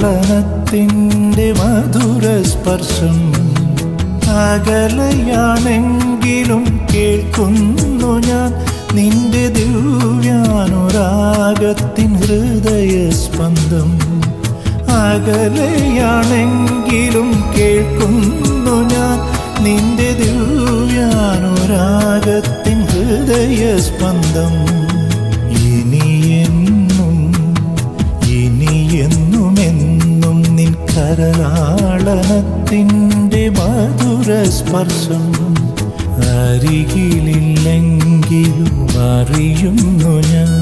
കരലാളനത്തിൻ്റെ മധുരസ്പർശം അകലെയാണെങ്കിലും കേൾക്കുന്നു ഞാൻ നിന്റെ ദിവ്യാനുരാഗത്തിൻ ഹൃദയസ്പന്ദം. അകലെയാണെങ്കിലും കേൾക്കുന്നു ഞാൻ നിന്റെ ദിവ്യാനുരാഗത്തിൻ ഹൃദയസ്പന്ദം. ഇനിയെന്നുമെന്നും നിൻ കരലാളനത്തിൻ്റെ മധുരസ്പർശം അരികിലില്ലെങ്കിലും അറിയുന്നു ഞാൻ.